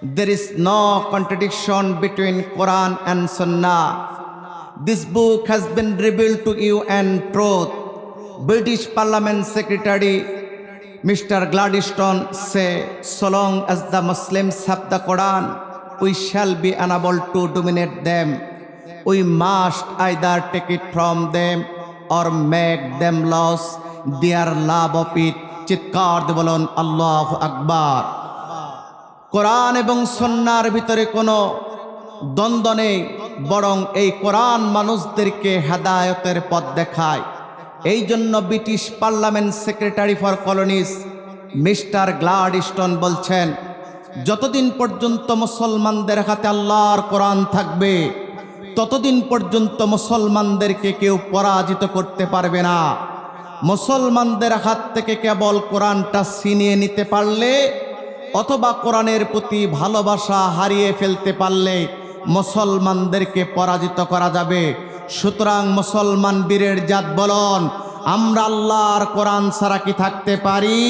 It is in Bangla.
There is no contradiction between Quran and Sunnah. This book has been revealed to you and truth. British Parliament Secretary Mr. Gladstone say, so long as the Muslims have the Quran, we shall be unable to dominate them. We must either take it from them or make them lose their love of it. চিৎকার দিয়ে বলুন আল্লাহু আকবার। কোরআন এবং সুন্নাহর ভিতরে কোনো দ্বন্দ্ব নেই, বরং এই কোরআন মানুষদেরকে হেদায়েতের পথ দেখায়। এই জন্য British parliament secretary for colonies mister গ্লাডস্টোন বলছেন, যতদিন পর্যন্ত মুসলমানদের হাতে আল্লাহর কোরআন থাকবে ততদিন পর্যন্ত মুসলমানদেরকে কেউ পরাজিত করতে পারবে না। মুসলমানদের হাত থেকে কেবল কোরআনটা ছিনিয়ে নিতে পারলে অথবা কোরআনের প্রতি ভালোবাসা হারিয়ে ফেলতে পারলে মুসলমানদেরকে পরাজিত করা যাবে। সুতরাং মুসলমান বীরের জাত বলুন, আমরা আল্লাহর কোরআন ছাড়া কি থাকতে পারি?